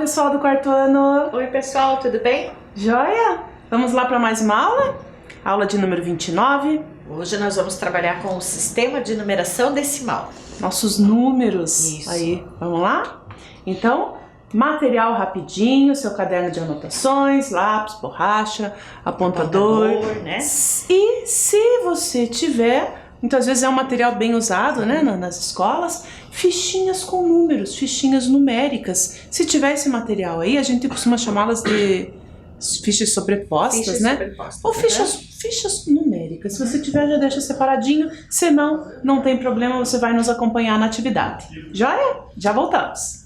pessoal do quarto ano! Oi pessoal, tudo bem? Joia? Vamos lá para mais uma aula? Aula de número 29. Hoje nós vamos trabalhar com o sistema de numeração decimal. Nossos números. Isso. Aí, vamos lá? Então, material rapidinho, seu caderno de anotações, lápis, borracha, apontador, né? E se você tiver, muitas vezes é um material bem usado, né, nas escolas, fichinhas com números, fichinhas numéricas. Se tiver esse material aí, a gente costuma chamá-las de fichas sobrepostas, né? Sobrepostas, ou fichas numéricas. Se você tiver, já deixa separadinho. Se não, não tem problema, você vai nos acompanhar na atividade. Joia? Já voltamos.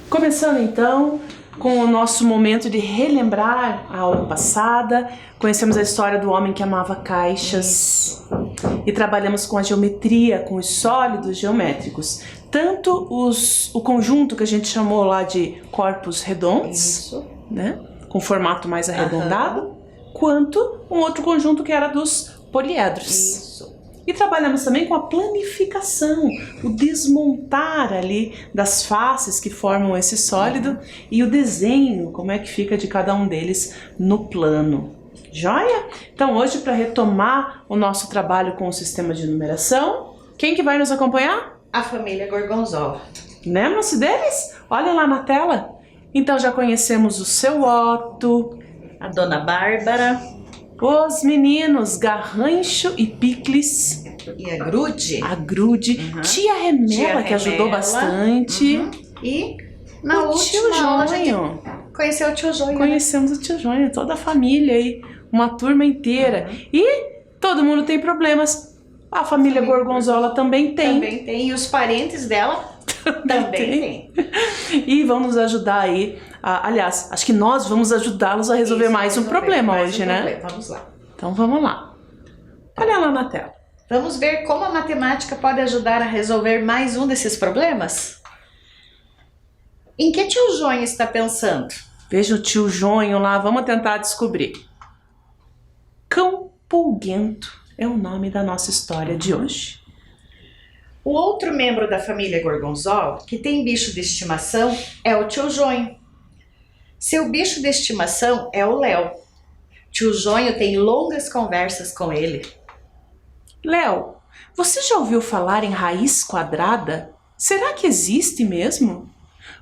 Começando então com o nosso momento de relembrar a aula passada, conhecemos a história do homem que amava caixas e trabalhamos com a geometria, com os sólidos geométricos, tanto o conjunto que a gente chamou lá de corpos redondos, né, com formato mais arredondado, quanto um outro conjunto que era dos poliedros. E trabalhamos também com a planificação, o desmontar ali das faces que formam esse sólido e o desenho, como é que fica de cada um deles no plano. Joia? Então hoje, para retomar o nosso trabalho com o sistema de numeração, quem que vai nos acompanhar? A família Gorgonzola. Lembram-se deles? Olha lá na tela. Então já conhecemos o seu Otto, a dona Bárbara, os meninos Garrancho e Picles. E a Grude. A Grude. Tia Remela, que ajudou bastante. E na o tio última aula a gente Jonho. conheceu o tio Jonho. Conhecemos o tio Jonho, toda a família aí. Uma turma inteira. E todo mundo tem problemas. A família Gorgonzola também tem. Também tem. E os parentes dela também tem. E vão nos ajudar aí. Aliás, acho que nós vamos ajudá-los a resolver mais um problema hoje, né? Vamos lá. Então vamos lá. Olha lá na tela. Vamos ver como a matemática pode ajudar a resolver mais um desses problemas? Em que tio Jonho está pensando? Veja o tio Jonho lá, vamos tentar descobrir. Cão Pulguento é o nome da nossa história de hoje. O outro membro da família Gorgonzola que tem bicho de estimação é o tio Jonho. Seu bicho de estimação é o Léo. Tio Jonho tem longas conversas com ele. Léo, você já ouviu falar em raiz quadrada? Será que existe mesmo?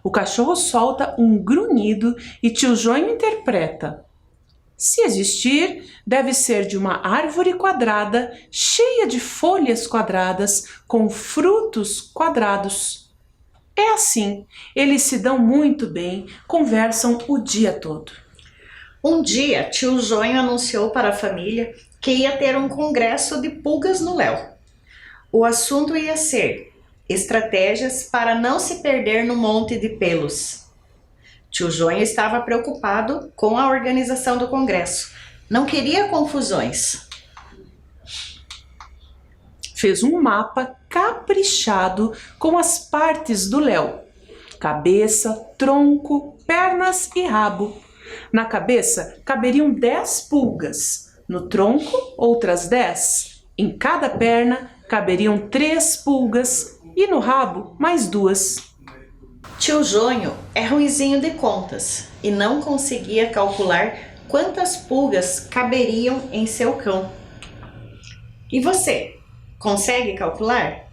O cachorro solta um grunhido e tio Jonho interpreta. Se existir, deve ser de uma árvore quadrada, cheia de folhas quadradas, com frutos quadrados. É assim, eles se dão muito bem, conversam o dia todo. Um dia, tio Jonho anunciou para a família que ia ter um congresso de pulgas no Léo. O assunto ia ser estratégias para não se perder no monte de pelos. Tio Jonho estava preocupado com a organização do congresso. Não queria confusões. Fez um mapa caprichado com as partes do Léo: cabeça, tronco, pernas e rabo. Na cabeça caberiam 10 pulgas, no tronco outras 10, em cada perna caberiam 3 pulgas e no rabo mais 2. Tio Jonho é ruinzinho de contas e não conseguia calcular quantas pulgas caberiam em seu cão. E você? Consegue calcular?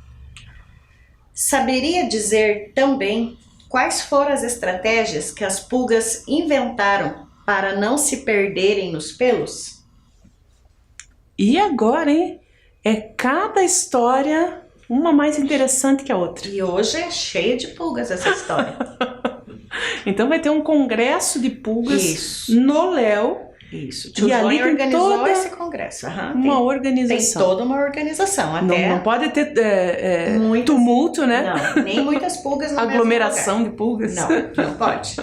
Saberia dizer também quais foram as estratégias que as pulgas inventaram para não se perderem nos pelos? E agora, hein? É cada história uma mais interessante que a outra. E hoje é cheia de pulgas essa história. Então vai ter um congresso de pulgas no Léo Isso. Tio E ali Joinha tem organizou toda esse congresso. uma organização. Tem toda uma organização. Até Não pode ter muitas- tumulto, né? Não, nem muitas pulgas no Aglomeração mesmo de pulgas. lugar. Não pode.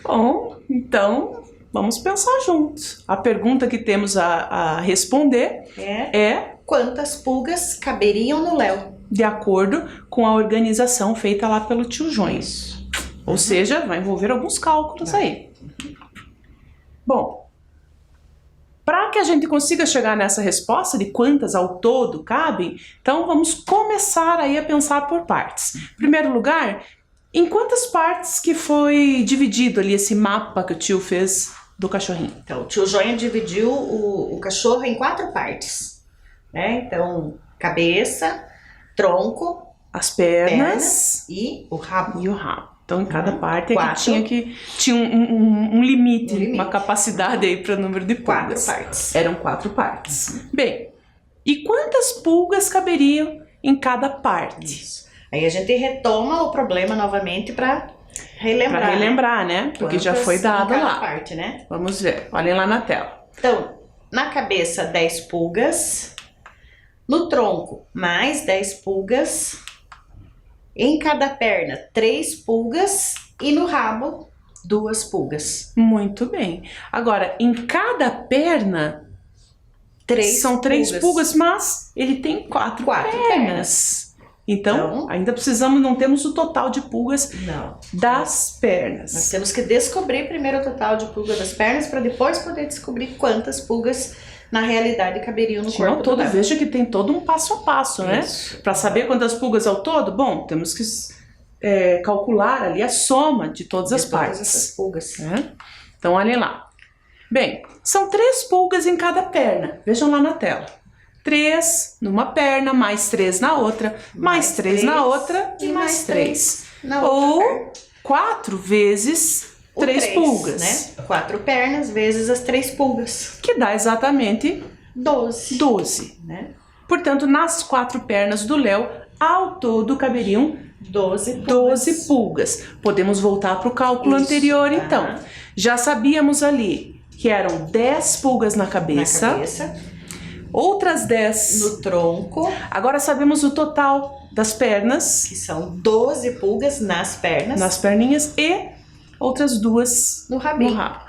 Bom, então vamos pensar juntos. A pergunta que temos a responder é Quantas pulgas caberiam no Léo? de acordo com a organização feita lá pelo tio Joinha. Ou seja, vai envolver alguns cálculos aí. Bom, para que a gente consiga chegar nessa resposta de quantas ao todo cabem, então vamos começar aí a pensar por partes. Em primeiro lugar, em quantas partes que foi dividido ali esse mapa que o tio fez do cachorrinho? Então, o tio Joinha dividiu o cachorro em 4 partes. Né? Então, cabeça, tronco, As pernas e o rabo. e o rabo. Então, em cada parte é Quatro. que tinha um limite, Um limite. uma capacidade aí para o número de 4 pulgas. partes. Eram 4 partes. Bem, e quantas pulgas caberiam em cada parte? Isso. Aí a gente retoma o problema novamente para relembrar. Para relembrar, né? Porque já Quantas foi dado em cada lá. parte, né? Vamos ver, olhem lá na tela. Então, na cabeça, 10 pulgas. No tronco, mais 10 pulgas. Em cada perna, 3 pulgas. E no rabo, 2 pulgas. Muito bem. Agora, em cada perna, são 3 pulgas, mas ele tem 4 pernas. Então, ainda precisamos, não temos o total de pulgas Não. das pernas. Nós temos que descobrir primeiro o total de pulgas das pernas para depois poder descobrir quantas pulgas na realidade caberiam no corpo do Léo. Veja que tem todo um passo a passo, né? Isso. Para saber quantas pulgas ao todo, bom, temos que calcular ali a soma de todas as partes. Essas pulgas. Né? Então, olhem lá. Bem, são 3 pulgas em cada perna. Vejam lá na tela. 3 numa perna, mais 3 na outra, mais 3 na outra e mais 3. Na outra Ou perna. 4 vezes O 3 três, pulgas. Né? 4 pernas vezes as 3 pulgas. Que dá exatamente 12. 12. Né? Portanto, nas 4 pernas do Léo, ao todo caberiam 12 pulgas. 12 pulgas. Podemos voltar para o cálculo Isso. anterior, então. Já sabíamos ali que eram 10 pulgas na Na cabeça, cabeça, outras 10 no tronco, Agora sabemos o total das pernas, que são 12 pulgas nas pernas, nas perninhas, e outras 2 no rabinho. no rabo.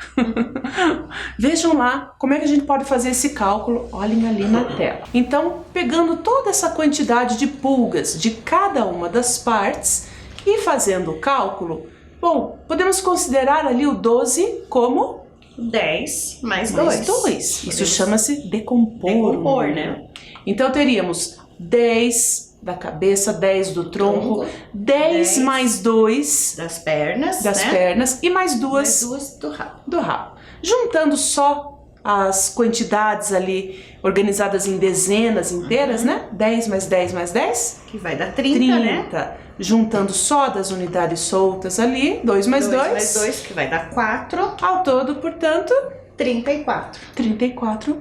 Vejam lá como é que a gente pode fazer esse cálculo. Olhem ali na tela. Então, pegando toda essa quantidade de pulgas de cada uma das partes e fazendo o cálculo, bom, podemos considerar ali o 12 como 10 mais mais 2. 2. Isso chama-se decompor. Decompor, o número. né? Então teríamos 10 da cabeça, 10 do tronco, 10 mais 2 das pernas, das né? pernas e mais 2 Mais 2 do rabo. do rabo. Juntando só as quantidades ali organizadas em dezenas inteiras, né? 10 mais 10 mais 10, Que vai dar 30, né? Juntando só das unidades soltas ali, 2 mais 2. Mais 2, que vai dar 4. Ao todo, portanto, 34. 34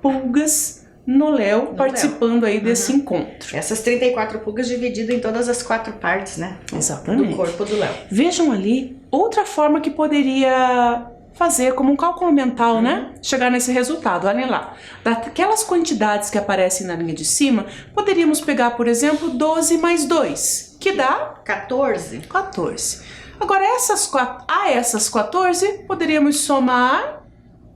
pulgas no Léo participando aí desse encontro. Essas 34 pulgas divididas em todas as 4 partes, né? Exatamente. Do corpo do Léo. Vejam ali outra forma que poderia fazer como um cálculo mental, né? Chegar nesse resultado. Olhem lá. Daquelas quantidades que aparecem na linha de cima, poderíamos pegar, por exemplo, 12 mais 2, que dá 14. 14. Agora, essas 14, poderíamos somar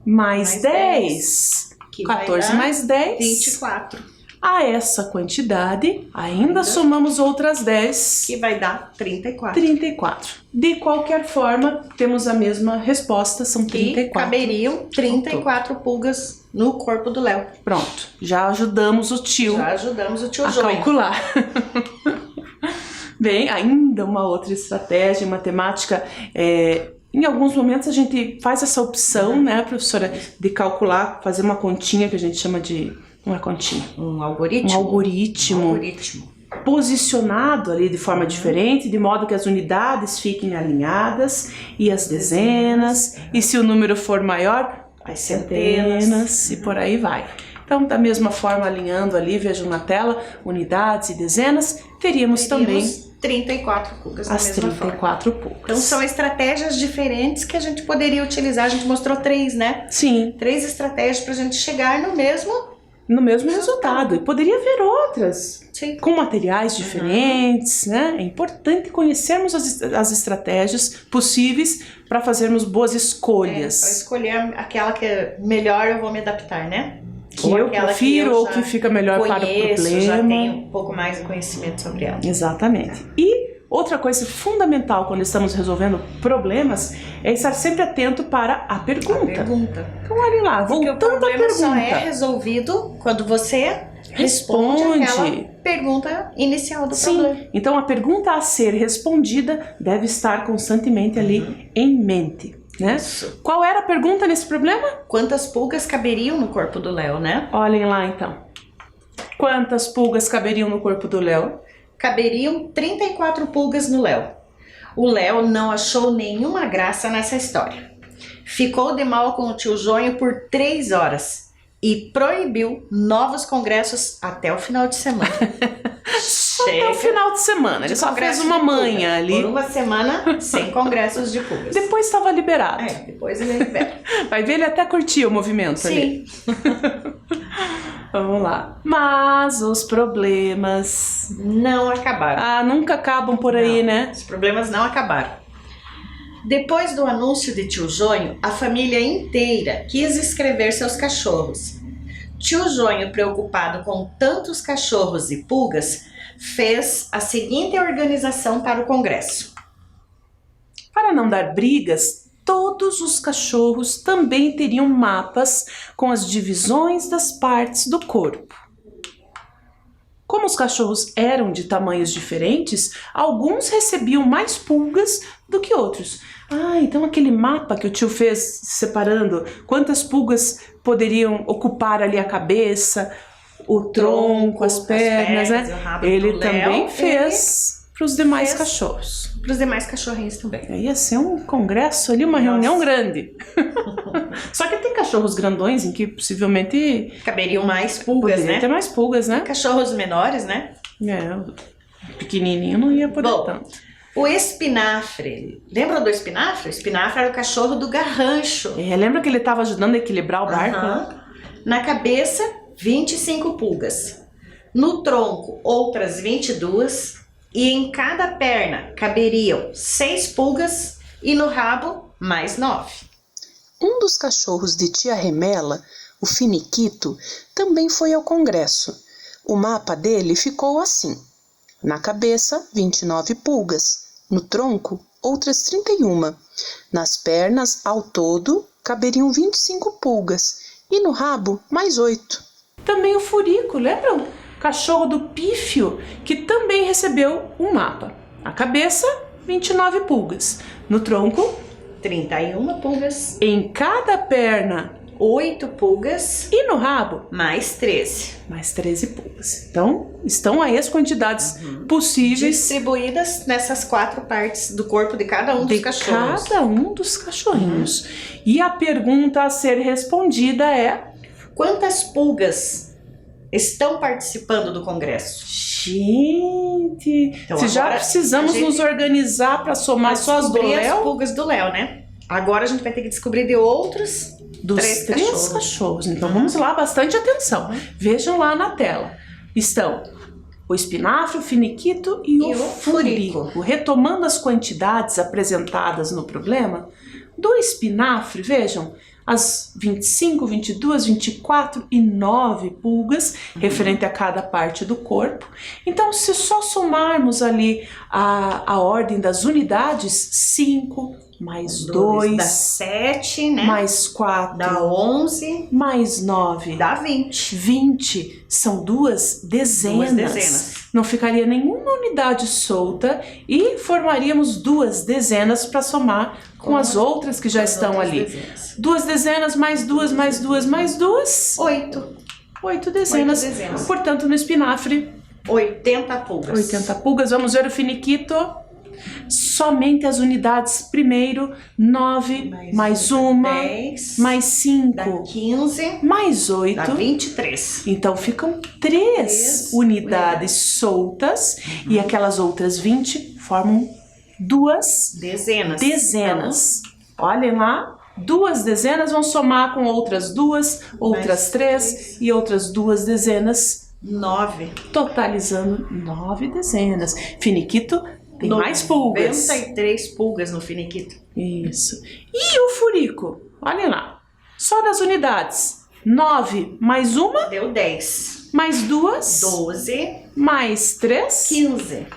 mais 10. Que vai 14 dar mais 10. 24. A essa quantidade, ainda somamos outras 10. Que vai dar 34. 34. De qualquer forma, temos a mesma resposta, são 34. Que caberiam 34 pulgas no corpo do Léo. Pronto, já ajudamos o tio Já ajudamos o tio a Joinha. calcular. Bem, ainda uma outra estratégia em matemática. Em alguns momentos a gente faz essa opção, né, professora, de calcular, fazer uma continha que a gente chama de... Uma continha. Um algoritmo. Um algoritmo. Posicionado ali de forma diferente, de modo que as unidades fiquem alinhadas e as dezenas, e se o número for maior, as centenas e por aí vai. Então, da mesma forma, alinhando ali, vejam na tela, unidades e dezenas, teríamos também 34 pulgas da As mesma forma. 34 pulgas. Então são estratégias diferentes que a gente poderia utilizar. A gente mostrou 3, né? Sim, 3 estratégias pra gente chegar no mesmo. no mesmo resultado. E poderia haver outras, Sim. com materiais diferentes, né? É importante conhecermos as estratégias possíveis para fazermos boas Pra escolhas. escolher aquela que é melhor, eu vou me adaptar, né? Que Ou eu aquela prefiro eu ou já que fica melhor para o conheço, já problema. tenho um pouco mais de conhecimento sobre ela. Exatamente. E outra coisa fundamental quando estamos resolvendo problemas é estar sempre atento para a pergunta. Pergunta. Então, olha lá, Porque o voltando à problema só é pergunta. resolvido quando você responde aquela pergunta inicial do problema. Sim, então a pergunta a ser respondida deve estar constantemente ali em mente, né? Isso. Qual era a pergunta nesse problema? Quantas pulgas caberiam no corpo do Léo, né? Olhem lá então. Quantas pulgas caberiam no corpo do Léo? Caberiam 34 pulgas no Léo. O Léo não achou nenhuma graça nessa história. Ficou de mal com o tio Zonho por 3 horas e proibiu novos congressos até o final de semana. Até o final de semana, ele só fez uma manha ali. Por uma semana sem congressos de pulgas. Depois estava liberado. Depois ele libera. Vai ver, ele até curtia o movimento ali. Sim. Vamos lá. Mas os problemas... Não acabaram. nunca acabam por aí, Não, né? Os problemas não acabaram. Depois do anúncio de tio Zonho, a família inteira quis escrever seus cachorros. Tio Zonho, preocupado com tantos cachorros e pulgas, fez a seguinte organização para o congresso. Para não dar brigas, todos os cachorros também teriam mapas com as divisões das partes do corpo. Como os cachorros eram de tamanhos diferentes, alguns recebiam mais pulgas do que outros. Então aquele mapa que o tio fez separando quantas pulgas poderiam ocupar ali a cabeça, o tronco, as pernas, né? o rabo Ele do também Léo, fez para os demais fez cachorros. para os demais cachorrinhos também. Ia ser um congresso ali, uma reunião grande. Só que tem cachorros grandões em que possivelmente Caberiam mais pulgas, poderia né? ter mais pulgas, né? Cachorros menores, né? O pequenininho não ia poder Bom, tanto. O espinafre. Lembra do espinafre? O espinafre era o cachorro do garrancho. Lembra que ele estava ajudando a equilibrar o barco? Né? Na cabeça, 25 pulgas. No tronco, outras 22. E em cada perna caberiam 6 pulgas. E no rabo, mais 9. Um dos cachorros de tia Remela, o Finiquito, também foi ao congresso. O mapa dele ficou assim. Na cabeça, 29 pulgas. No tronco, outras 31. Nas pernas, ao todo, caberiam 25 pulgas. E no rabo, mais 8. Também o Furico, lembram? Cachorro do Pífio, que também recebeu um mapa. A cabeça, 29 pulgas. No tronco, 31 pulgas. em cada perna, 8 pulgas. e no rabo, Mais 13. mais 13 pulgas. Então, estão aí as quantidades possíveis Distribuídas nessas 4 partes do corpo de cada um dos de cachorros. cada um dos cachorrinhos. E a pergunta a ser respondida é: Quantas pulgas estão participando do congresso? gente, Então, se já agora precisamos a gente nos organizar para somar só as do Descobrir as Léo, pulgas do Léo, né? Agora a gente vai ter que descobrir de outros dos 3 três cachorros. Então vamos lá, bastante atenção. Vejam lá na tela. Estão o espinafre, o finiquito e o furico. Retomando as quantidades apresentadas no problema, do espinafre, vejam, as 25, 22, 24 e 9 pulgas, referente a cada parte do corpo. Então, se só somarmos ali a ordem das unidades, 5, mais 2, dá 7, né? mais 4, Dá 11, mais 9, dá 20. 20, são 2 dezenas. 2 dezenas. Não ficaria nenhuma unidade solta e formaríamos 2 dezenas para somar com as outras que já estão ali. 2 dezenas, mais 2, mais 2, mais 2. 8. 8 dezenas. 8 dezenas. Portanto, no espinafre, 80 pulgas. 80 pulgas. Vamos ver o finiquito. Somente as unidades primeiro, 9, mais uma, 10, mais 5, dá 15, mais dá 8. 23. Então ficam 3 unidades soltas e aquelas outras 20 formam 2 Dezenas. dezenas. Olhem lá, 2 dezenas vão somar com outras 2, outras Mais 3 e outras 2 dezenas, 9. totalizando 9 dezenas. Finiquito tem mais pulgas. 93 pulgas no finiquito. Isso. E o furico? Olhem lá. Só das unidades. 9 mais uma, Deu 10. mais 2, 12, mais 3. 15.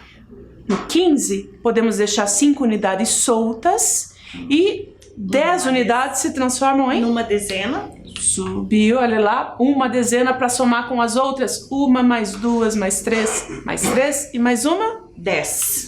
No 15, podemos deixar 5 unidades soltas e 10 unidades se transformam em... Numa dezena. Subiu, olha lá, uma dezena para somar com as outras. 1 mais 2 mais 3, mais 3 e mais uma. 10.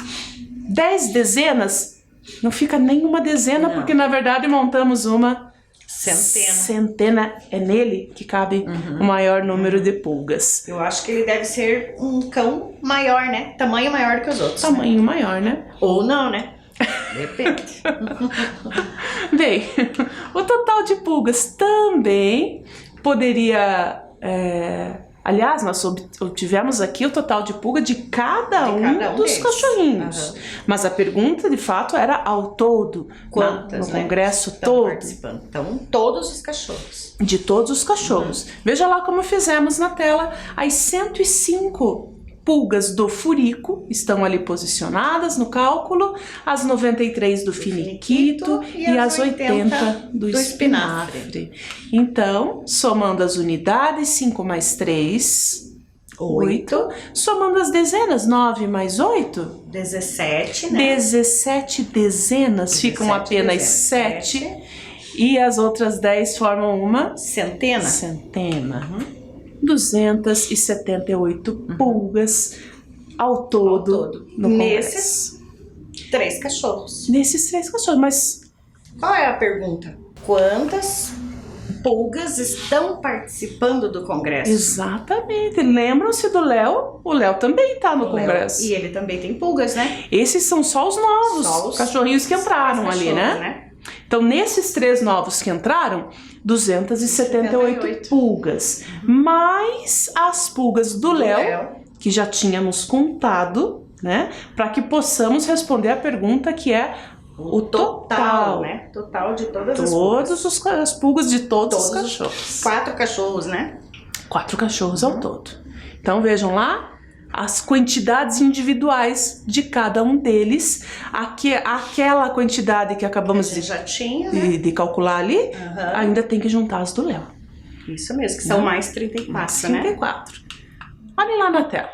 10 dezenas, não fica nenhuma dezena, Não. porque na verdade montamos uma Centena. centena. É nele que cabe o maior número de pulgas. Eu acho que ele deve ser um cão maior, né? Tamanho maior que os outros. Né? Tamanho maior, né? Ou não, né? Depende. Bem, o total de pulgas também poderia... aliás, nós obtivemos aqui o total de pulga de cada um dos deles. cachorrinhos. Mas a pergunta, de fato, era ao todo. Quantas, no né, congresso estão todo. participando? Então, todos os cachorros. De todos os cachorros. Veja lá como fizemos na tela. As 105 pulgas do furico estão ali posicionadas no cálculo, as 93 do finiquito e as 80 do espinafre. Então, somando as unidades, 5 mais 3, 8. Somando as dezenas, 9 mais 8, 17, né? 17 dezenas, ficam apenas 7. E as outras 10 formam uma Centena. centena. 278 pulgas ao todo no Nesses congresso. 3 cachorros. Nesses 3 cachorros, mas Qual é a pergunta? Quantas pulgas estão participando do congresso? exatamente. Lembram-se do Léo? O Léo também está no O Léo. congresso. E ele também tem pulgas, né? Esses são só os novos Só os cachorrinhos que entraram Cachorros, ali, né? Então, nesses 3 novos que entraram, 278 pulgas. Mais as pulgas do Léo, que já tínhamos contado, né? Para que possamos responder a pergunta que é o total, né? Total de todas as pulgas. Todas as pulgas de todos os Todos cachorros. 4 cachorros, né? 4 cachorros ao todo. Então, vejam lá as quantidades individuais de cada um deles. Aquela quantidade que acabamos Já tinha, né? de calcular ali, Aham. ainda tem que juntar as do Léo. Isso mesmo, que são mais 34, né? 34. Olhem lá na tela.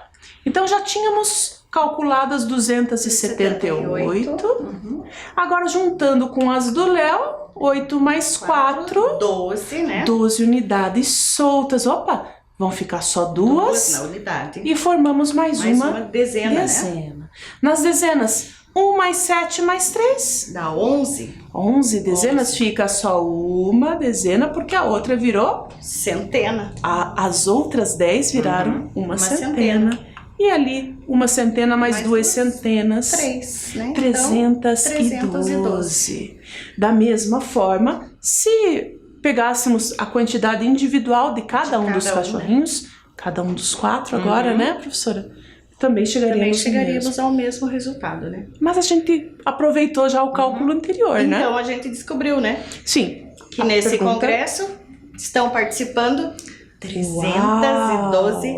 Então já tínhamos calculado as 278. Agora juntando com as do Léo, 8 mais 4, 12, né? 12 unidades soltas. Opa, vão ficar só 2 na unidade. e formamos mais uma dezena, né? dezena. Nas dezenas, 1 mais 7 mais 3. Dá 11. 11 dezenas, 11. fica só uma dezena, porque a outra virou... Centena. As outras 10 viraram uma centena. E ali, uma centena mais 2 centenas. 3, né? 312. Da mesma forma, se pegássemos a quantidade individual de cada um dos cachorrinhos, cada um dos 4 agora, né, professora? Também chegaríamos ao mesmo resultado, né? Mas a gente aproveitou já o cálculo anterior, né? Então a gente descobriu, né? Sim. Que nesse congresso estão participando 312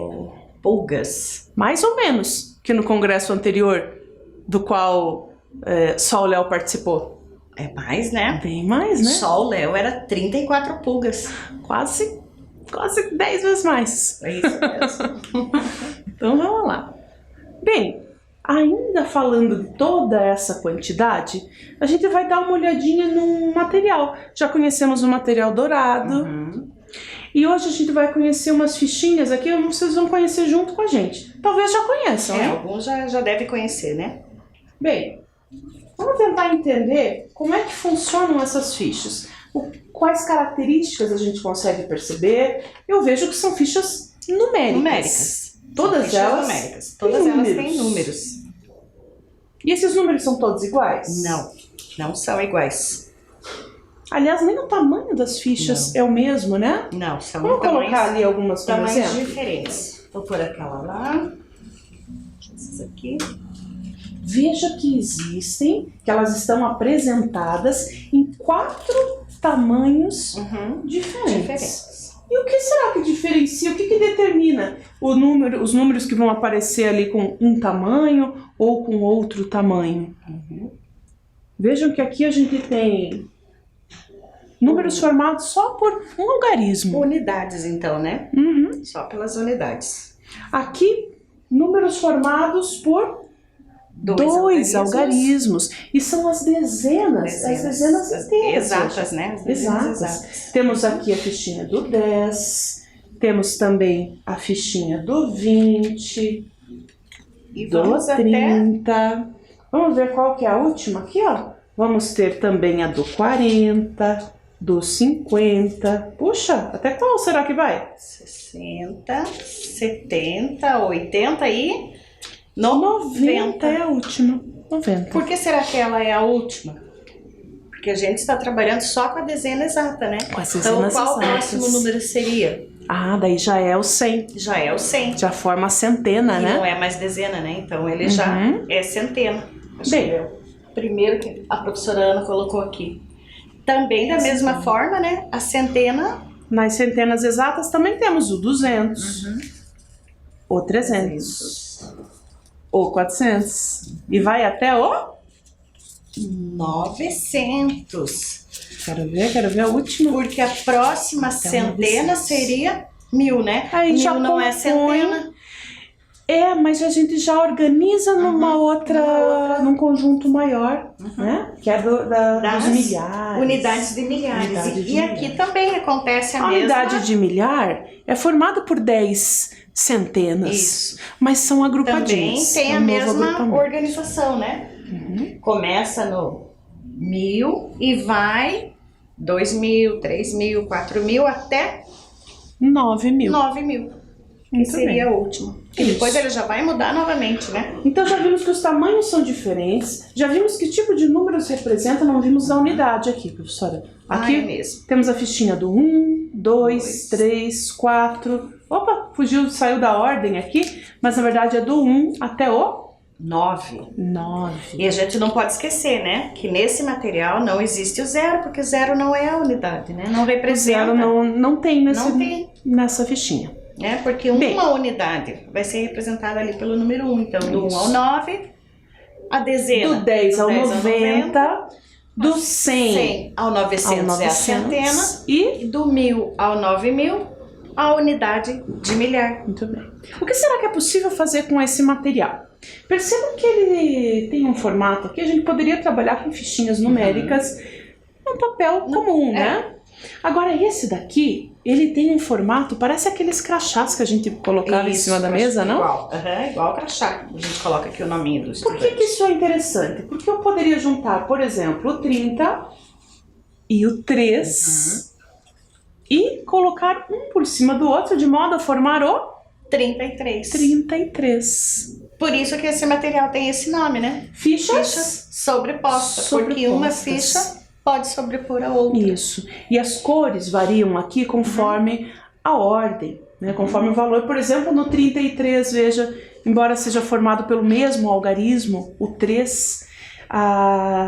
pulgas. Mais ou menos que no congresso anterior, do qual só o Léo participou. É mais, né? Bem mais, né? Só o Léo era 34 pulgas. Quase 10 vezes mais. É isso mesmo. Então vamos lá. Bem, ainda falando de toda essa quantidade, a gente vai dar uma olhadinha no material. Já conhecemos o material dourado. E hoje a gente vai conhecer umas fichinhas aqui, vocês vão conhecer junto com a gente. Talvez já conheçam, né? Alguns já devem conhecer, né? Bem, vamos tentar entender como é que funcionam essas fichas. Quais características a gente consegue perceber. Eu vejo que são fichas numéricas. Todas elas numéricas. Todas elas têm números. E esses números são todos iguais? Não, não são iguais. Aliás, nem o tamanho das fichas é o mesmo, né? Não, são Vamos colocar ali algumas como tamanhos exemplo? diferentes. Vou pôr aquela lá. Essas aqui. Veja que existem, que elas estão apresentadas em 4 tamanhos diferentes. E o que será que diferencia? O que determina os números que vão aparecer ali com um tamanho ou com outro tamanho? Vejam que aqui a gente tem números formados só por um algarismo. Unidades, então, né? Só pelas unidades. Aqui, números formados por dois algarismos. E são as dezenas. As dezenas inteiras. Exatas, né? As dezenas exatas. Temos aqui a fichinha do 10, temos também a fichinha do 20, E do vamos 30. Vamos ver qual que é a última aqui, ó. Vamos ter também a do 40, do 50. Puxa, até qual será que vai? 60, 70, 80 e 90 é a última. 90. Por que será que ela é a última? Porque a gente está trabalhando só com a dezena exata, né? Com as Então, dezenas qual o exatas. próximo número seria? Ah, daí já é o 100. Já é o 100. Já forma a centena, E né? não é mais dezena, né? Então, ele já é centena. Acho Bem. que é o primeiro que a professora Ana colocou aqui. Também, da mesma forma, né? A centena... Nas centenas exatas também temos o 200, o 300, o 400. E vai até o... 900. Quero ver a última. Porque a próxima centena 900. seria 1000, né? Aí 1000 já não é compõe- centena. É, mas a gente já organiza numa outra, num conjunto maior, né? Que é Das dos milhares. Unidades de milhares. Unidade de E aqui milhares. também acontece a A mesma... unidade de milhar é formada por 10 centenas, Isso. mas são Também agrupaditas. tem É a um novo mesma agrupamento. organização, né? Começa no 1000 e vai 2000, 3000, 4000 até 9.000. 9000. Que Muito seria bem. a última. E Isso. depois ele já vai mudar novamente, né? Então já vimos que os tamanhos são diferentes, já vimos que tipo de números representa, não vimos a unidade aqui, professora. Aqui é mesmo. temos a fichinha do 1, 2, 3, 4. Opa, fugiu, saiu da ordem aqui, mas na verdade é do 1 até o 9. 9. E a gente não pode esquecer, né? Que nesse material não existe o zero, porque zero não é a unidade, né? Não O representa. zero não tem, Não tem. nessa fichinha. Né? Porque uma Bem. unidade vai ser representada ali pelo número 1. Então, do 1 ao 9, a dezena. Do 10 ao 10 90, do 100 100 ao 900 é a centena. e... E do 1000 ao 9000, a unidade de milhar. Muito bem. O que será que é possível fazer com esse material? Percebam que ele tem um formato aqui, a gente poderia trabalhar com fichinhas numéricas num papel comum, né? Agora esse daqui, ele tem um formato, parece aqueles crachás que a gente colocava em cima da mesa, não? Igual, igual o crachá. A gente coloca aqui o nominho do Por estudante. que isso é interessante? Porque eu poderia juntar, por exemplo, o 30 e o 3 e colocar um por cima do outro de modo a formar o 33. 33. Por isso que esse material tem esse nome, né? Fichas? Fichas sobrepostas. Porque uma ficha pode sobrepor a outra. Isso. E as cores variam aqui conforme a ordem, né? Conforme o valor. Por exemplo, no 33, veja, embora seja formado pelo mesmo algarismo, o 3,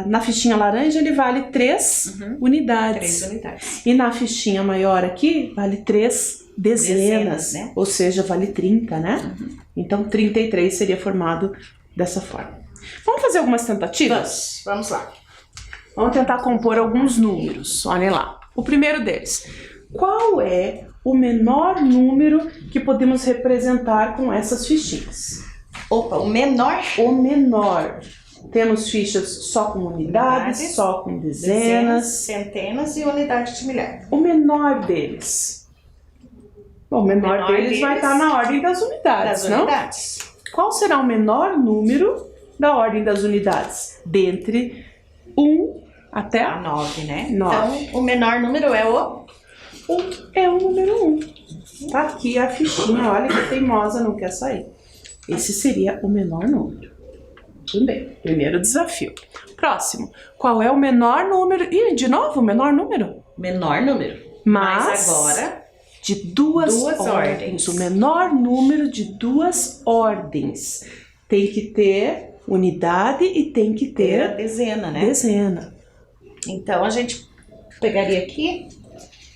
na fichinha laranja ele vale 3 unidades. 3 unidades. E na fichinha maior aqui, vale 3 dezenas, né? Ou seja, vale 30, né? Então, 33 seria formado dessa forma. Vamos fazer algumas tentativas? Vamos lá. Vamos tentar compor alguns números. Olhem lá. O primeiro deles. Qual é o menor número que podemos representar com essas fichinhas? Opa, o menor. O menor. Temos fichas só com unidades, só com dezenas. Centenas e unidade de milhar. O menor deles. Bom, o menor deles vai estar na ordem das unidades, não? Unidades. Qual será o menor número da ordem das unidades? Dentre 1 até A 9, né? 9. Então, o menor número é o... É o número 1. Tá aqui a fichinha, olha que teimosa, não quer sair. Esse seria o menor número. Muito bem, primeiro desafio. Próximo, qual é o menor número? Ih, de novo, o menor número? Menor número. Mas agora, de duas ordens. O menor número de duas ordens. Tem que ter unidade e tem que ter a ter dezena, né? dezena. Então, a gente pegaria aqui,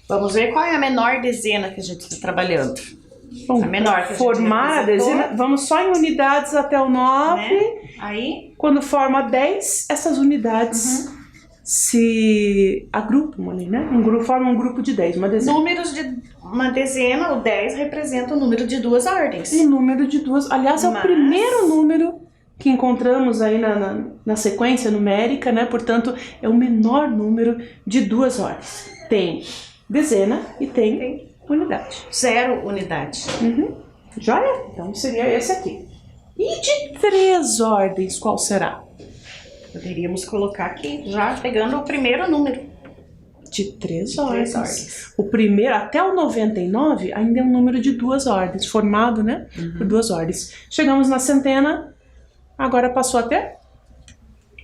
vamos ver qual é a menor dezena que a gente está trabalhando. Bom, A menor que a gente formar a representou, dezena, vamos só em unidades até o 9. né? Aí, Quando forma 10, essas unidades se agrupam ali, né? Forma um grupo de 10, uma dezena. números de uma dezena, o 10 representa o número de duas ordens. Um número de duas. Aliás, é o Mas- primeiro número que encontramos aí na sequência numérica, né? Portanto, é o menor número de duas ordens. Tem dezena e tem unidade. 0 unidade. Joia? Então seria esse aqui. E de 3 ordens, qual será? Poderíamos colocar aqui, já pegando o primeiro número. De 3 ordens. ordens. O primeiro, até o 99, ainda é um número de 2 ordens, formado, né? Por 2 ordens. Chegamos na centena, agora passou até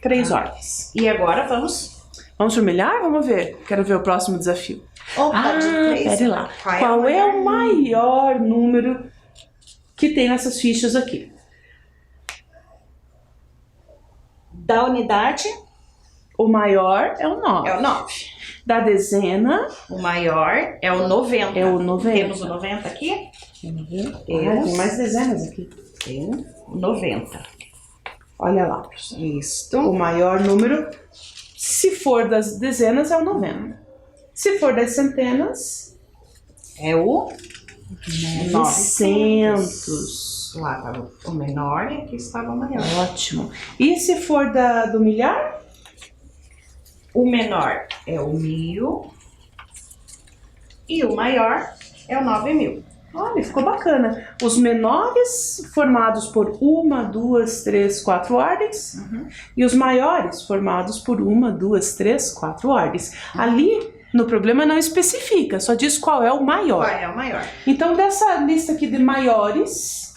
3 ordens. E agora vamos... Vamos pro milhar? Vamos ver. Quero ver o próximo desafio. Opa, de 3. Pera lá. Qual é o maior número que tem nessas fichas aqui? Da unidade O maior é o 9. é o 9. Da dezena O maior é o 90. é o 90. Temos o 90 aqui? Tem mais dezenas aqui. Tem o 90. Olha lá, pessoal. Isto. O maior número, se for das dezenas, é o 90. Se for das centenas, É o 900. Lá estava o menor e aqui estava o maior. Ótimo. E se for do milhar? O menor é o 1000 e o maior é o 9000. Olha, ficou bacana. Os menores formados por 1, 2, 3, 4 ordens. E os maiores formados por 1, 2, 3, 4 ordens. Ali, no problema, não especifica, só diz qual é o maior. Qual é o maior? Então, dessa lista aqui de maiores,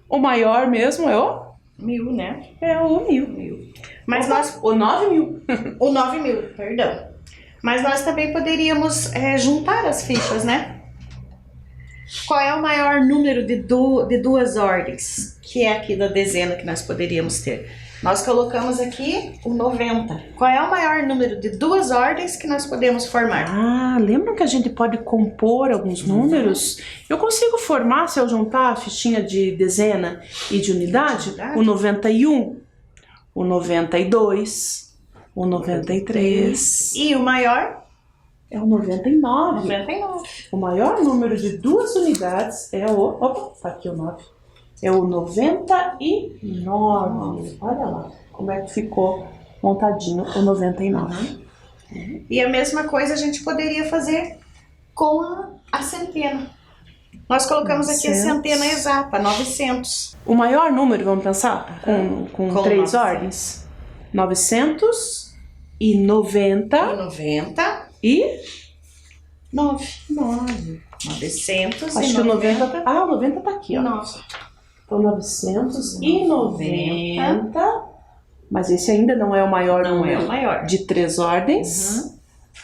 o maior mesmo é o? 1000, né? É o 1000. Mas Opa, nós... o 9000. O 9000, perdão. Mas nós também poderíamos juntar as fichas, né? Qual é o maior número de duas ordens? Que é aqui da dezena que nós poderíamos ter. Nós colocamos aqui o 90. Qual é o maior número de duas ordens que nós podemos formar? Ah, lembram que a gente pode compor alguns números? Eu consigo formar, se eu juntar a fichinha de dezena e de unidade, o 91, o 92, o 93. E o maior? É o 99. 99. O maior número de duas unidades é o... Opa, tá aqui o 9. É o 99. Olha lá como é que ficou montadinho o 99. E a mesma coisa a gente poderia fazer com a centena. Nós colocamos aqui a 900. centena exata, 900. O maior número, vamos pensar, com Com 3 900. ordens? 990 90 e 9. 9. 900 Acho que o 90 tá... Ah, o 90 tá aqui, ó. 9. Então, 990. Mas esse ainda não é o maior Não número é o maior. de 3 ordens.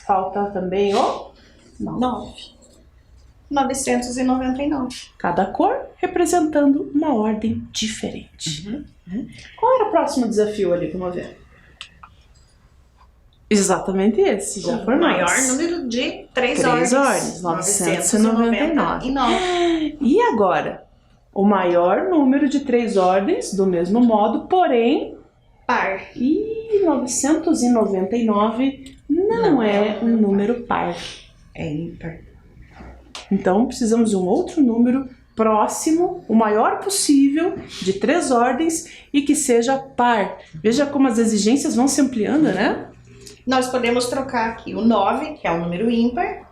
Falta também o 9. 999. cada cor representando uma ordem diferente. Qual era o próximo desafio ali? Vamos ver. Exatamente esse, já O formamos. maior número de 3 3 ordens. 999. 999. E agora? O maior número de 3 ordens, do mesmo modo, porém... Par. E 999 não é um número par. É ímpar. Então, precisamos de um outro número próximo, o maior possível, de 3 ordens e que seja par. Veja como as exigências vão se ampliando, né? Nós podemos trocar aqui o 9, que é um número ímpar.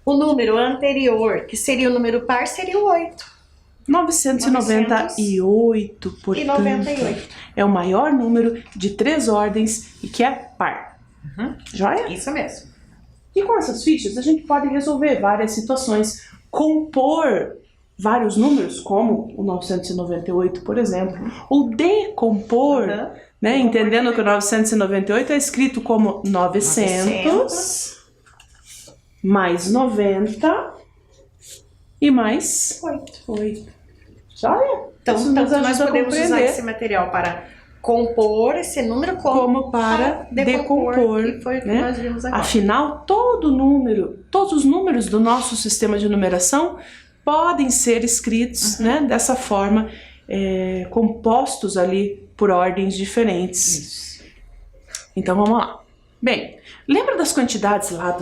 O número anterior, que seria o número par, seria o 8. 998, portanto, E 98. é o maior número de 3 ordens e que é par. Joia? Isso mesmo. E com essas fichas a gente pode resolver várias situações, compor vários números, como o 998, por exemplo, ou decompor, né? Entendendo que o 998 é escrito como 900 mais 90 e mais 8. Joia? Então Isso nos nós ajuda a podemos usar compreender. esse material para compor esse número Como para decompor, que foi o que né? nós vimos agora. Afinal, todos os números do nosso sistema de numeração podem ser escritos, né, dessa forma, compostos ali por ordens diferentes. Isso. Então vamos lá. Bem, lembra das quantidades lá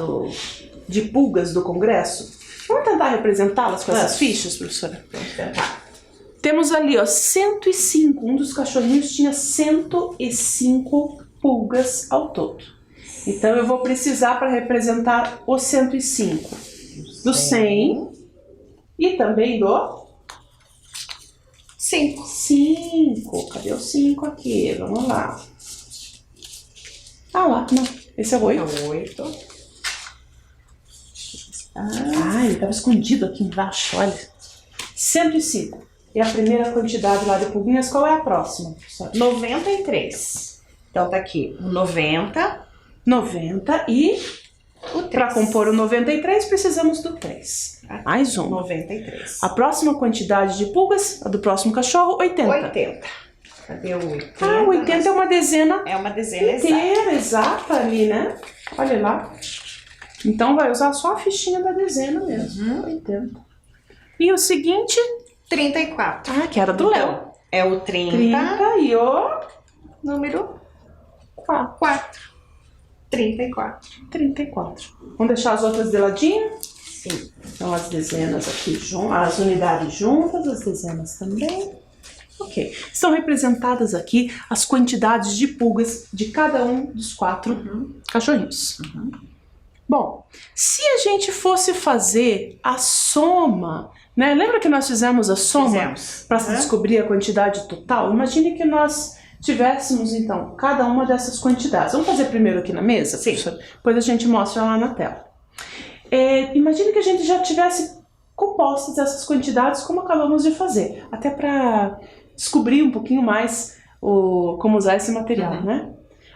de pulgas do Congresso? Vamos tentar representá-las com essas fichas, professora? Vamos tentar. Temos ali, ó, 105. Um dos cachorrinhos tinha 105 pulgas ao todo. Então eu vou precisar para representar o 105 do 100 e também do 5. 5. Cadê o 5 aqui? Vamos lá. Ah lá, não. Esse é o 8. É o 8. Ah, ele estava escondido aqui embaixo, olha. 105. É a primeira quantidade lá de pulguinhas. Qual é a próxima, professora? 93. Então tá aqui o 90. 90 e O 3. para compor o 93 precisamos do 3. Mais um. 93. A próxima quantidade de pulgas, a do próximo cachorro, 80. 80. Cadê o 80? Ah, o 80 é uma dezena É uma dezena exata. inteira, exata ali, né? Olha lá. Então vai usar só a fichinha da dezena mesmo. 80. E o seguinte, 34. que era do Léo. Então, é o 30, 30 e o número 4. 4. 34. 34. Vamos deixar as outras de ladinho? Sim. Então as dezenas aqui, as unidades juntas, as dezenas também. Ok. Estão representadas aqui as quantidades de pulgas de cada um dos 4 cachorrinhos. Bom, se a gente fosse fazer a soma, né? Lembra que nós fizemos a soma para descobrir a quantidade total? Imagine que nós tivéssemos, então, cada uma dessas quantidades. Vamos fazer primeiro aqui na mesa? Sim. Depois a gente mostra lá na tela. Imagine que a gente já tivesse compostas essas quantidades como acabamos de fazer. Até para descobrir um pouquinho mais como usar esse material, né?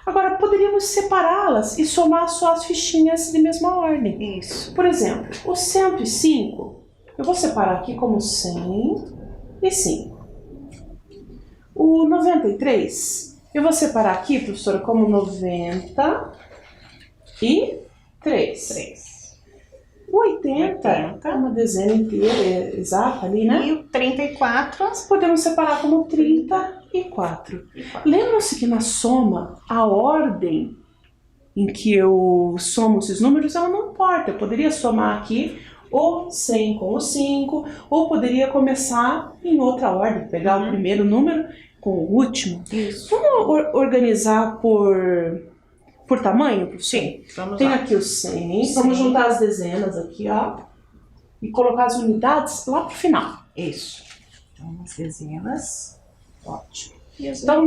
Agora, poderíamos separá-las e somar só as fichinhas de mesma ordem. Isso. Por exemplo, o 105, eu vou separar aqui como 105. O 93, eu vou separar aqui, professora, como 93. O 80 é uma dezena inteira, exata ali, né? E o 34. Nós podemos separar como 34. Lembram-se que na soma, a ordem em que eu somo esses números, ela não importa. Eu poderia somar aqui o 100 com o 5, ou poderia começar em outra ordem, pegar o primeiro número com o último. Isso. Vamos organizar por tamanho, professor? Sim, vamos Tem lá. aqui o 100, vamos juntar as dezenas aqui, ó, e colocar as unidades lá pro final. Isso. Então, as dezenas. Ótimo. Então,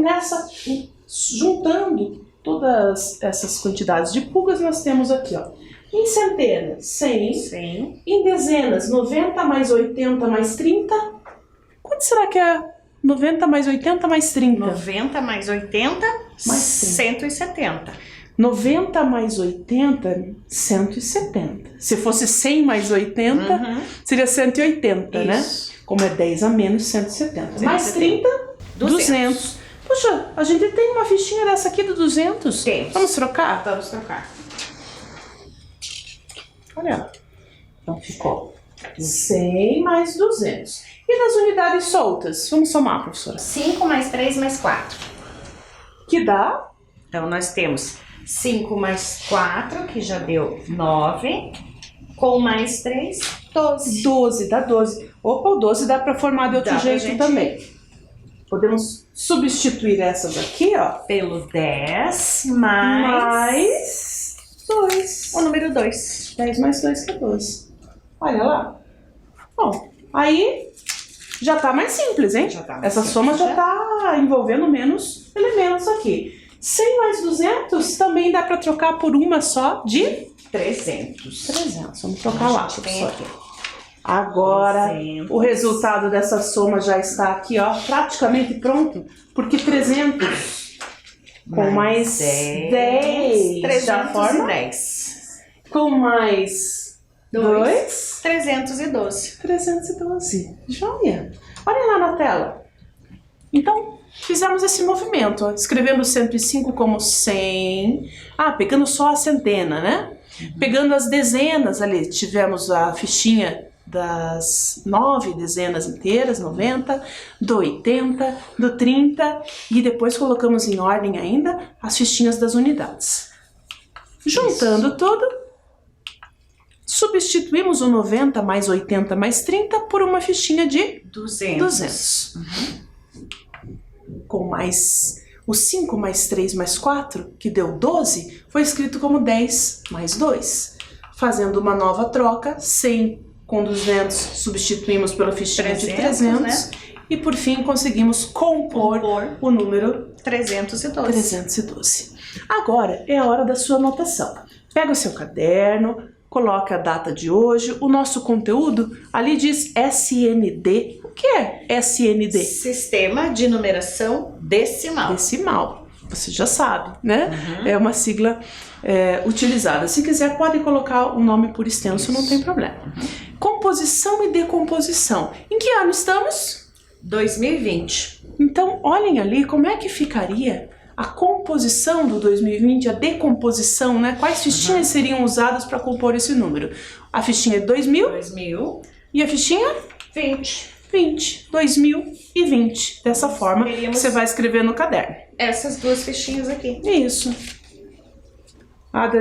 juntando todas essas quantidades de pulgas, nós temos aqui, ó, em centenas, 100, 100. em dezenas, 90 mais 80 mais 30. Quanto será que é 90 mais 80 mais 30? 90 mais 80, Mais 170. 90 mais 80, 170. Se fosse 100 mais 80, seria 180, né? Isso. Como é 10 a menos, 170. Mais 30, 200. Puxa, a gente tem uma fichinha dessa aqui do 200. Temos. Vamos trocar? Vamos trocar. Olha. Então ficou 100 mais 200. E das unidades soltas? Vamos somar, professora. 5 mais 3 mais 4. Que dá? Então, nós temos 5 mais 4, que já deu 9. Com mais 3, 12. 12, dá 12. Opa, o 12 dá para formar de outro Dá pra jeito gente- também. Podemos substituir essas aqui, ó. Pelo 10 mais 2. o número 2. 10 mais 2 que é 12. Olha lá. Bom, aí já tá mais simples, hein? Já tá mais Essa simples, soma já né? tá envolvendo menos elementos aqui. 100 mais 200 também dá para trocar por uma só de 300. 300. Vamos trocar lá, A gente tem professora. aqui. Agora, 300. o resultado dessa soma já está aqui, ó, praticamente pronto, porque 300 com mais 10 já forma, 310. com mais 2, 312. 312. Joia! Olha lá na tela. Então, fizemos esse movimento, ó, escrevendo 105 como 100. Ah, pegando só a centena, né? Pegando as dezenas ali, tivemos a fichinha das 9 dezenas inteiras, 90, do 80, do 30 e depois colocamos em ordem ainda as fichinhas das unidades. Juntando tudo, substituímos o 90 mais 80 mais 30 por uma fichinha de 200. Com mais o 5 mais 3 mais 4, que deu 12, foi escrito como 10 mais 2. Fazendo uma nova troca, 100 com 200 substituímos pela fichinha de 300, né? E por fim conseguimos compor o número 312. Agora é a hora da sua anotação. Pega o seu caderno, coloca a data de hoje, o nosso conteúdo, ali diz SND. O que é SND? Sistema de Numeração Decimal. Decimal. Você já sabe, né? É uma sigla utilizada. Se quiser, pode colocar o nome por extenso, não tem problema. Composição e decomposição. Em que ano estamos? 2020. Então, olhem ali como é que ficaria a composição do 2020, a decomposição, né? Quais fichinhas seriam usadas para compor esse número? A fichinha 2000 e a fichinha 20. 2020. Dessa forma, você vai escrever no caderno. Essas duas fichinhas aqui. Isso.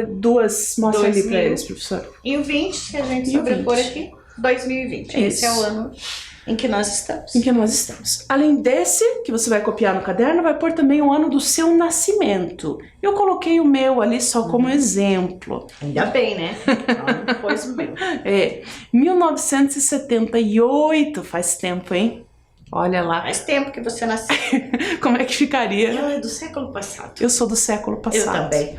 Duas, mostra ali para eles, professor. E o 20, que a gente sobrepor aqui, 2020. Isso. Esse é o ano em que nós estamos. Em que nós estamos. Além desse, que você vai copiar no caderno, vai pôr também o ano do seu nascimento. Eu coloquei o meu ali só como exemplo. Ainda bem, né? Não pôs o meu. 1978, faz tempo, hein? Olha lá. Faz tempo que você nasceu. Como é que ficaria? Eu é do século passado. Eu sou do século passado. Eu também.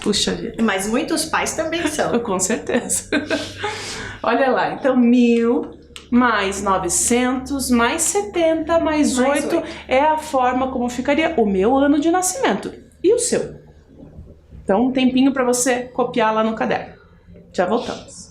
Puxa vida. Mas muitos pais também são. Com certeza. Olha lá, então 1000 mais 900 mais 70 mais 8 é a forma como ficaria o meu ano de nascimento. E o seu? Então, um tempinho para você copiar lá no caderno. Já voltamos.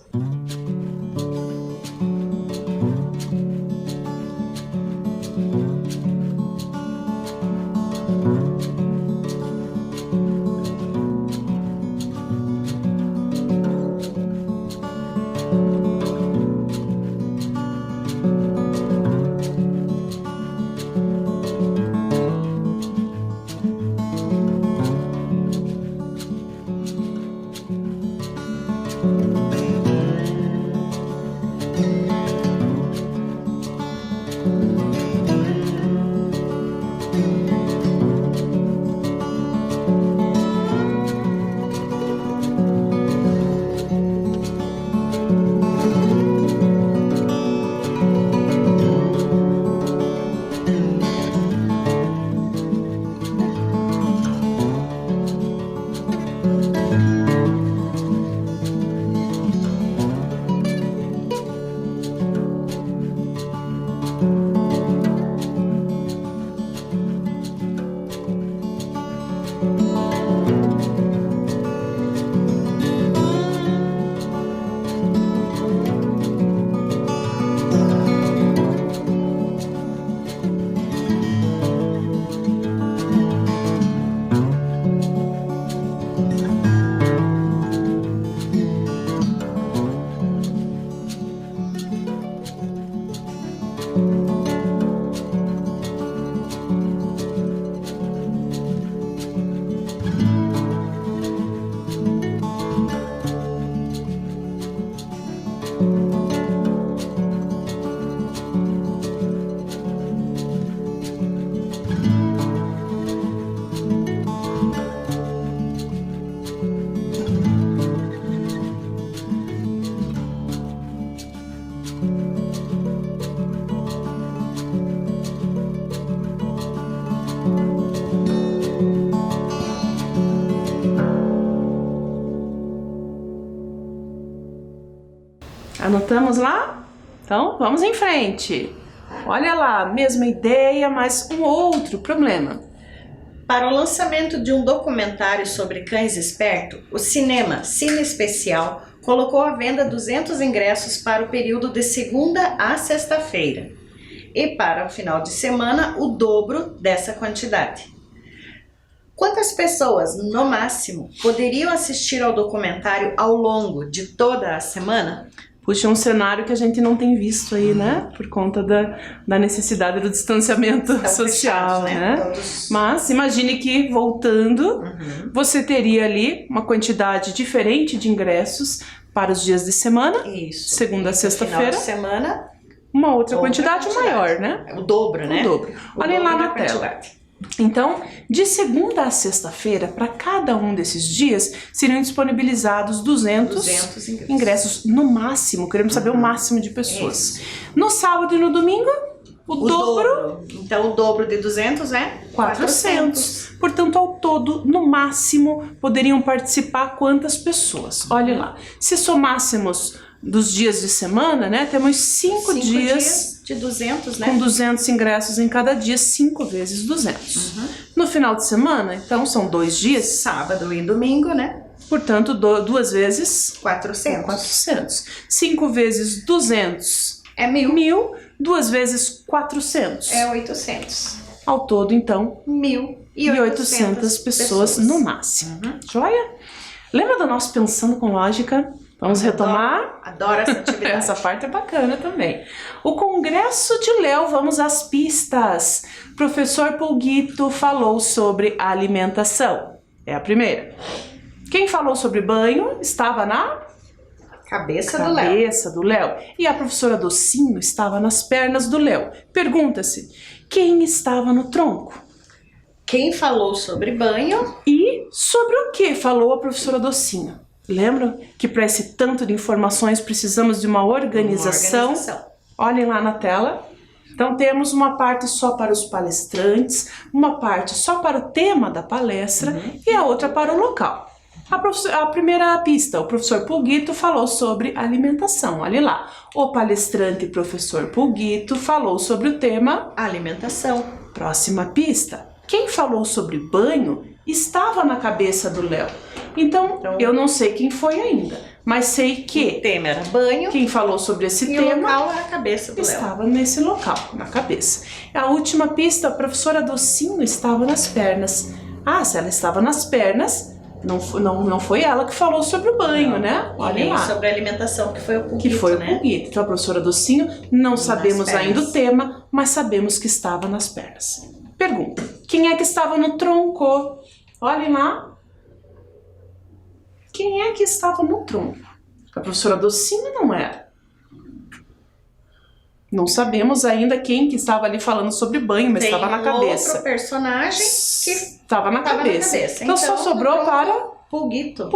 Anotamos lá? Então, vamos em frente. Olha lá, mesma ideia, mas um outro problema. Para o lançamento de um documentário sobre cães espertos, o cinema Cine Especial colocou à venda 200 ingressos para o período de segunda a sexta-feira. E para o final de semana, o dobro dessa quantidade. Quantas pessoas, no máximo, poderiam assistir ao documentário ao longo de toda a semana? Puxa, é um cenário que a gente não tem visto aí, né? Por conta da necessidade do distanciamento social, fechados, né? Todos... Mas imagine que, voltando, você teria ali uma quantidade diferente de ingressos para os dias de semana. Isso. Segunda a sexta-feira. Final de semana, uma outra quantidade maior, né? o dobro, né? O dobro. Olhem lá na tela. quantidade. Então, de segunda a sexta-feira, para cada um desses dias, seriam disponibilizados 200 ingressos no máximo. Queremos saber o máximo de pessoas. Isso. No sábado e no domingo, o dobro. Então, o dobro de 200 é 400. Portanto, ao todo, no máximo, poderiam participar quantas pessoas? Olha lá. Se somássemos dos dias de semana, né, temos 5 dias de 200, né? Com 200 ingressos em cada dia, 5 vezes 200. No final de semana, então, são 2 dias. Sábado e domingo, né? Portanto, 2 vezes 400. 400. 5 vezes 200 é 1.000. 1.000. 2 vezes 400 é 800. Ao todo, então, 1.800 pessoas no máximo. Joia? Lembra do nosso Pensando com Lógica? Vamos retomar? Adoro essa atividade. Essa parte é bacana também. O Congresso de Léo, vamos às pistas. Professor Pulguito falou sobre alimentação. É a primeira. Quem falou sobre banho estava na cabeça do Léo. E a professora Docinho estava nas pernas do Léo. Pergunta-se, quem estava no tronco? Quem falou sobre banho? E sobre o que falou a professora Docinho? Lembram que para esse tanto de informações precisamos de uma organização? Olhem lá na tela. Então temos uma parte só para os palestrantes, uma parte só para o tema da palestra e a outra para o local. A primeira pista, o professor Pulguito falou sobre alimentação. Olha lá, o palestrante professor Pulguito falou sobre o tema alimentação. Próxima pista, quem falou sobre banho estava na cabeça do Léo. Então, eu não sei quem foi ainda, mas sei que o tema era banho. Quem falou sobre esse tema o local era a cabeça do Léo. Estava nesse local, na cabeça. A última pista, a professora Docinho estava nas pernas. Ah, se ela estava nas pernas, não foi ela que falou sobre o banho, né? Olha lá. Sobre a alimentação, que foi o Pulguito, o Pulguito. Então, a professora Docinho, não sabemos ainda o tema, mas sabemos que estava nas pernas. Pergunta, quem é que estava no tronco? Olhem lá. Quem é que estava no tronco? A professora Docinho não era. Não sabemos ainda quem que estava ali falando sobre banho, mas estava na cabeça. Outro personagem que estava na cabeça. Então só sobrou para Pulguito.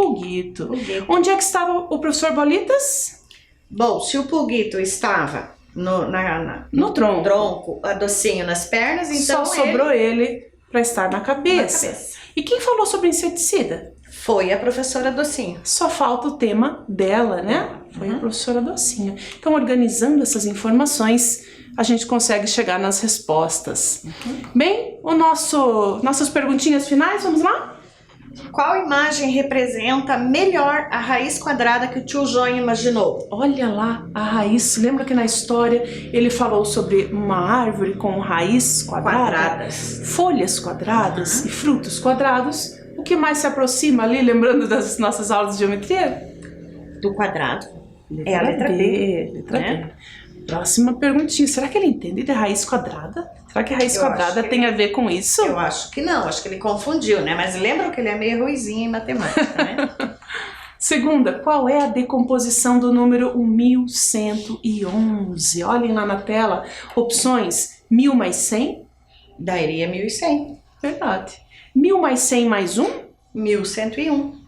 Onde é que estava o professor Bolitas? Bom, se o Pulguito estava no tronco, a Docinho nas pernas, então só sobrou ele para estar na cabeça. E quem falou sobre inseticida? Foi a professora Docinho. Só falta o tema dela, né? Foi a professora Docinho. Então, organizando essas informações, a gente consegue chegar nas respostas. Bem, nossas perguntinhas finais, vamos lá? Qual imagem representa melhor a raiz quadrada que o tio João imaginou? Olha lá, a raiz. Lembra que na história ele falou sobre uma árvore com raiz quadradas, folhas quadradas e frutos quadrados? O que mais se aproxima ali, lembrando das nossas aulas de geometria? Do quadrado. É a letra B. Letra B. Próxima perguntinha. Será que ele entende de raiz quadrada? Será que a raiz quadrada tem a ver com isso? Eu acho que não. Acho que ele confundiu, né? Mas lembram que ele é meio ruizinho em matemática, né? Segunda, qual é a decomposição do número 1111? Olhem lá na tela. Opções: 1000 mais 100? Daria 1100. Verdade. 1000 mais 100 mais 1? 1101.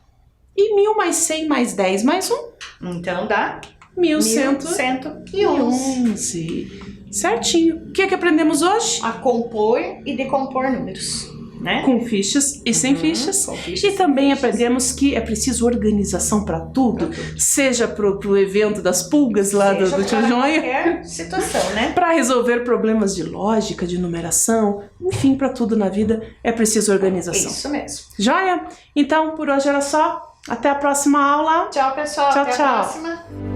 E 1000 mais 100 mais 10 mais 1? Então dá 1111. Certinho. O que é que aprendemos hoje? A compor e decompor números. né? Com fichas e sem fichas. E também aprendemos que é preciso organização para tudo, seja pro evento das pulgas lá do Tio Joinha, qualquer situação, né? para resolver problemas de lógica, de numeração, enfim, para tudo na vida é preciso organização. Isso mesmo. Joia? Então, por hoje era só. Até a próxima aula. Tchau, pessoal. Tchau, Até tchau. a próxima.